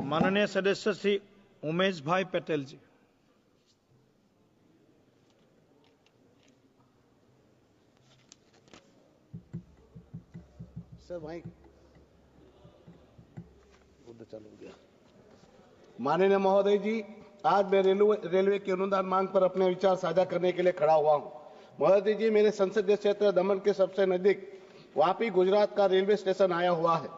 माननीय सदस्य श्री उमेश भाई पटेल जी। सर भाई चालू हो गया। माननीय महोदय जी, आज मैं रेलवे की अनुदान मांग पर अपने विचार साझा करने के लिए खड़ा हुआ हूं। महोदय जी, मेरे संसदीय क्षेत्र दमन के सबसे नजदीक वापी गुजरात का रेलवे स्टेशन आया हुआ है,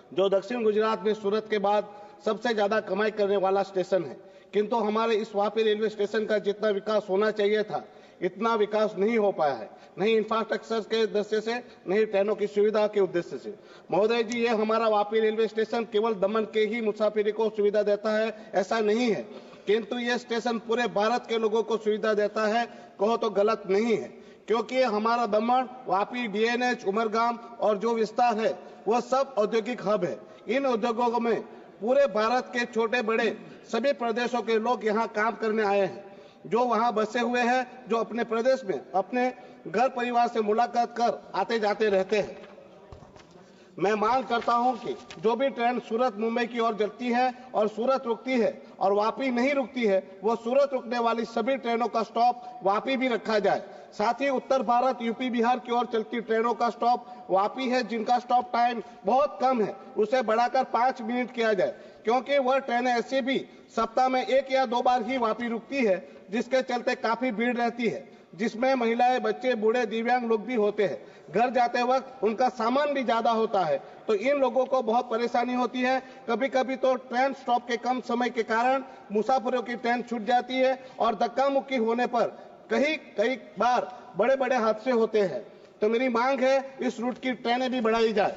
जो दक्षिण गुजरात में सूरत के बाद सबसे ज्यादा कमाई करने वाला स्टेशन है। किंतु हमारे इस वापी रेलवे स्टेशन का जितना विकास होना चाहिए था, इतना विकास नहीं हो पाया है, नहीं इंफ्रास्ट्रक्चर के दृष्टि से, नहीं ट्रेनों की सुविधा के उद्देश्य से। महोदय जी, ये हमारा वापी रेलवे स्टेशन केवल दमन के ही मुसाफिरी को सुविधा देता है ऐसा नहीं है, किंतु ये स्टेशन पूरे भारत के लोगों को सुविधा देता है, कहो तो गलत नहीं है, क्योंकि हमारा दमन, वापी, डीएनएच, उमरगाम और जो विस्तार है वह सब औद्योगिक हब है। इन उद्योगों में पूरे भारत के छोटे बड़े सभी प्रदेशों के लोग यहाँ काम करने आए हैं, जो वहां बसे हुए हैं, जो अपने प्रदेश में अपने घर परिवार से मुलाकात कर आते जाते रहते हैं। मैं मांग करता हूं कि जो भी ट्रेन सूरत मुंबई की ओर चलती है और सूरत रुकती है और वापी नहीं रुकती है, वो सूरत रुकने वाली सभी ट्रेनों का स्टॉप वापी भी रखा जाए। साथ ही उत्तर भारत, यूपी, बिहार की ओर चलती ट्रेनों का स्टॉप वापी है, जिनका स्टॉप टाइम बहुत कम है, उसे बढ़ाकर 5 मिनट किया जाए, क्योंकि वह ट्रेनें ऐसी भी सप्ताह में 1 या 2 बार ही वापी रुकती है, जिसके चलते काफी भीड़ रहती है, जिसमें महिलाएं, बच्चे, बूढ़े, दिव्यांग लोग भी होते हैं। घर जाते वक्त उनका सामान भी ज्यादा होता है, तो इन लोगों को बहुत परेशानी होती है। कभी कभी तो ट्रेन स्टॉप के कम समय के कारण मुसाफिरों की ट्रेन छूट जाती है और धक्का मुक्की होने पर कई बार बड़े बड़े हादसे होते हैं। तो मेरी मांग है, इस रूट की ट्रेनें भी बढ़ाई जाए।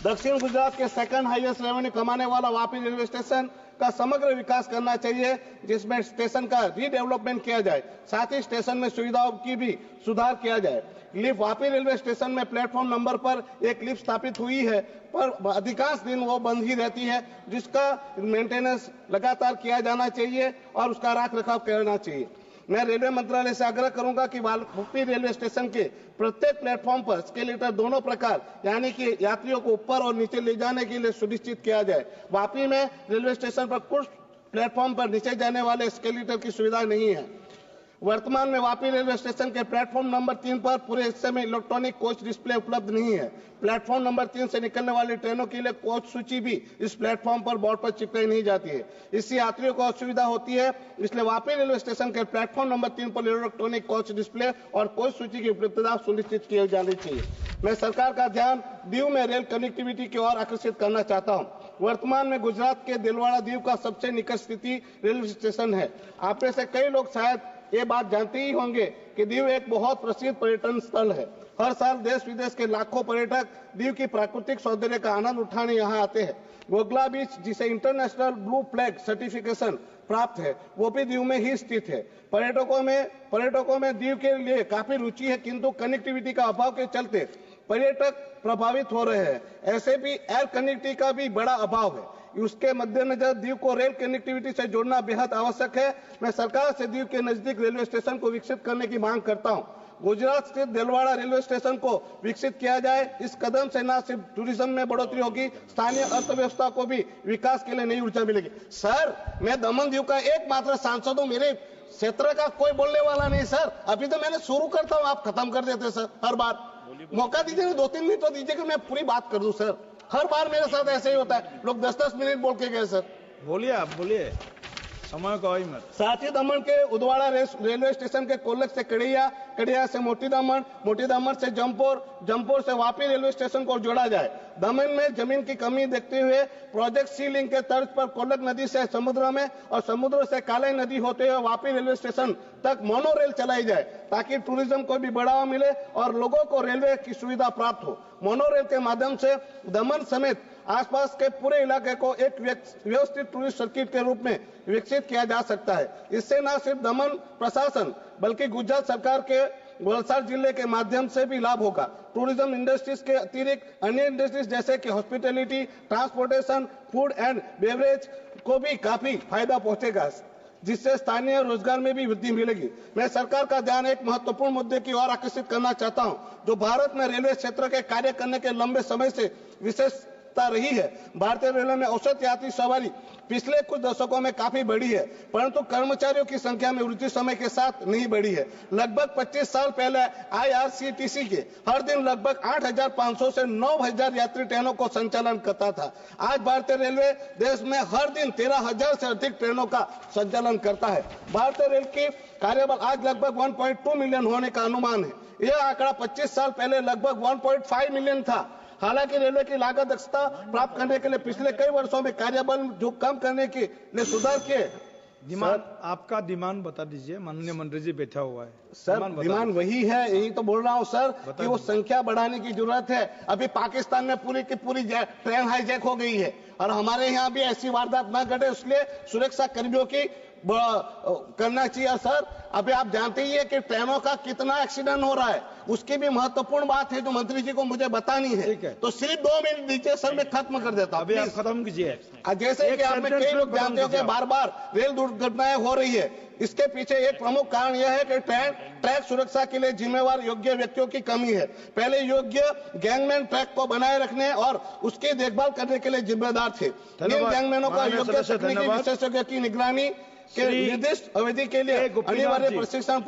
दक्षिण गुजरात के सेकंड हाईएस्ट रेवेन्यू कमाने वाला वापी रेलवे स्टेशन का समग्र विकास करना चाहिए, जिसमें स्टेशन का रीडेवलपमेंट किया जाए, साथ ही स्टेशन में सुविधाओं की भी सुधार किया जाए। लिफ्ट, वापी रेलवे स्टेशन में प्लेटफॉर्म नंबर पर एक लिफ्ट स्थापित हुई है, पर अधिकांश दिन वो बंद ही रहती है, जिसका मेंटेनेंस लगातार किया जाना चाहिए और उसका रख रखाव करना चाहिए। मैं रेलवे मंत्रालय से आग्रह करूंगा कि वापी रेलवे स्टेशन के प्रत्येक प्लेटफॉर्म पर एस्केलेटर दोनों प्रकार, यानी कि यात्रियों को ऊपर और नीचे ले जाने के लिए सुनिश्चित किया जाए। वापी में रेलवे स्टेशन पर कुछ प्लेटफॉर्म पर नीचे जाने वाले एस्केलेटर की सुविधा नहीं है। वर्तमान में वापी रेलवे स्टेशन के प्लेटफॉर्म नंबर 3 पर पूरे हिस्से में इलेक्ट्रॉनिक कोच डिस्प्ले उपलब्ध नहीं है। प्लेटफॉर्म नंबर 3 से निकलने वाली ट्रेनों के लिए कोच सूची भी इस प्लेटफॉर्म पर बोर्ड पर चिपकाई नहीं जाती है। इससे यात्रियों को असुविधा होती है, इसलिए वापी रेलवे स्टेशन के प्लेटफॉर्म नंबर 3 पर इलेक्ट्रॉनिक कोच डिस्प्ले और कोच सूची की उपलब्धता सुनिश्चित की जानी चाहिए। मैं सरकार का ध्यान दीव में रेल कनेक्टिविटी की ओर आकर्षित करना चाहता हूं। वर्तमान में गुजरात के दिलवाड़ा दीव का सबसे निकट स्थिति रेलवे स्टेशन है। आप में से कई लोग शायद ये बात जानते ही होंगे कि दीव एक बहुत प्रसिद्ध पर्यटन स्थल है। हर साल देश विदेश के लाखों पर्यटक दीव की प्राकृतिक सौंदर्य का आनंद उठाने यहाँ आते हैं। गोगला बीच, जिसे इंटरनेशनल ब्लू फ्लैग सर्टिफिकेशन प्राप्त है, वो भी दीव में ही स्थित है। पर्यटकों में दीव के लिए काफी रुचि है, किंतु कनेक्टिविटी का अभाव के चलते पर्यटक प्रभावित हो रहे हैं। ऐसे भी एयर कनेक्टिविटी का भी बड़ा अभाव है। उसके मद्देनजर दीव को रेल कनेक्टिविटी से जोड़ना बेहद आवश्यक है। मैं सरकार से दीव के नजदीक रेलवे स्टेशन को विकसित करने की मांग करता हूं। गुजरात स्थित दिलवाड़ा रेलवे स्टेशन को विकसित किया जाए। इस कदम से न सिर्फ टूरिज्म में बढ़ोतरी होगी, स्थानीय अर्थव्यवस्था को भी विकास के लिए नई ऊर्जा मिलेगी। सर, मैं दमन दीव का एकमात्र सांसद हूं, मेरे क्षेत्र का कोई बोलने वाला नहीं। सर, अभी तो मैंने शुरू करता हूं, आप खत्म कर देते सर। हर बार मौका दीजिए, 2-3 मिनट तो दीजिए कि मैं पूरी बात कर दूं। सर, हर बार मेरे साथ ऐसे ही होता है, लोग 10-10 मिनट बोल के गए। सर बोलिए, आप बोलिए, समय को मत। साथ ही दमन के उदवाड़ा रेलवे स्टेशन के कोल्लक से कड़िया, कड़िया से मोटी दामन से जमपुर से वापी रेलवे स्टेशन को जोड़ा जाए। दमन में जमीन की कमी देखते हुए प्रोजेक्ट सी लिंक के तर्ज पर कोल्लक नदी से समुद्र में और समुद्र से कालाई नदी होते हुए वापी रेलवे स्टेशन तक मोनो रेल चलाई जाए, ताकि टूरिज्म को भी बढ़ावा मिले और लोगों को रेलवे की सुविधा प्राप्त हो। मोनो रेल के माध्यम से दमन समेत आसपास के पूरे इलाके को एक व्यवस्थित टूरिस्ट सर्किट के रूप में विकसित किया जा सकता है। इससे न सिर्फ दमन प्रशासन बल्कि गुजरात सरकार के वलसाड जिले के माध्यम से भी लाभ होगा। टूरिज्म इंडस्ट्रीज के अतिरिक्त अन्य इंडस्ट्रीज जैसे कि hospitality, transportation, food and beverage को भी काफी फायदा पहुंचेगा, जिससे स्थानीय रोजगार में भी वृद्धि मिलेगी। मैं सरकार का ध्यान एक महत्वपूर्ण मुद्दे की ओर आकर्षित करना चाहता हूं, जो भारत में रेलवे क्षेत्र के कार्य करने के लंबे समय से विशेष आवश्यकता रही है। भारतीय रेलवे में औसत यात्री सवारी पिछले कुछ दशकों में काफी बढ़ी है, परंतु कर्मचारियों की संख्या में वृद्धि समय के साथ नहीं बढ़ी है। लगभग 25 साल पहले आईआरसीटीसी के हर दिन लगभग 8,500 से 9,000 यात्री ट्रेनों को संचालन करता था। आज भारतीय रेलवे देश में हर दिन 13,000 से अधिक ट्रेनों का संचालन करता है। भारतीय रेल की कार्यबल आज लगभग 1.2 मिलियन होने का अनुमान है। यह आंकड़ा 25 साल पहले लगभग 1.5 मिलियन था। हालांकि रेलवे की लागत दक्षता प्राप्त करने के लिए पिछले कई वर्षों में कार्यबल जो कम करने के लिए सुधार किए। डिमांड आपका डिमांड बता दीजिए, माननीय मंत्री जी बैठा हुआ है। सर डिमांड वही है, यही तो बोल रहा हूँ सर कि वो संख्या बढ़ाने की जरूरत है। अभी पाकिस्तान में पूरी की पूरी ट्रेन हाईजैक हो गई है और हमारे यहाँ भी ऐसी वारदात न घटे, इसलिए सुरक्षा कर्मियों की करना चाहिए। सर अभी आप जानते ही है कि ट्रेनों का कितना एक्सीडेंट हो रहा है, उसकी भी महत्वपूर्ण बात है जो मंत्री जी को मुझे बतानी है। तो सिर्फ 2 मिनट दीजिए सर, मैं खत्म कर देता हूँ। अभी आप खत्म कीजिए। जैसे कि आप में कई लोग जानते हो कि बार बार रेल दुर्घटनाएं हो रही है, इसके पीछे एक प्रमुख कारण यह है कि ट्रैक सुरक्षा के लिए जिम्मेवार योग्य व्यक्तियों की कमी है। पहले योग्य गैंगमैन ट्रैक को बनाए रखने और उसकी देखभाल करने के लिए जिम्मेदार थे। इन गैंगमैनों का योग्य तकनीकी विशेषज्ञ की निगरानी के निर्दिष्ट अवधि के लिए अनिवार्य प्रशिक्षण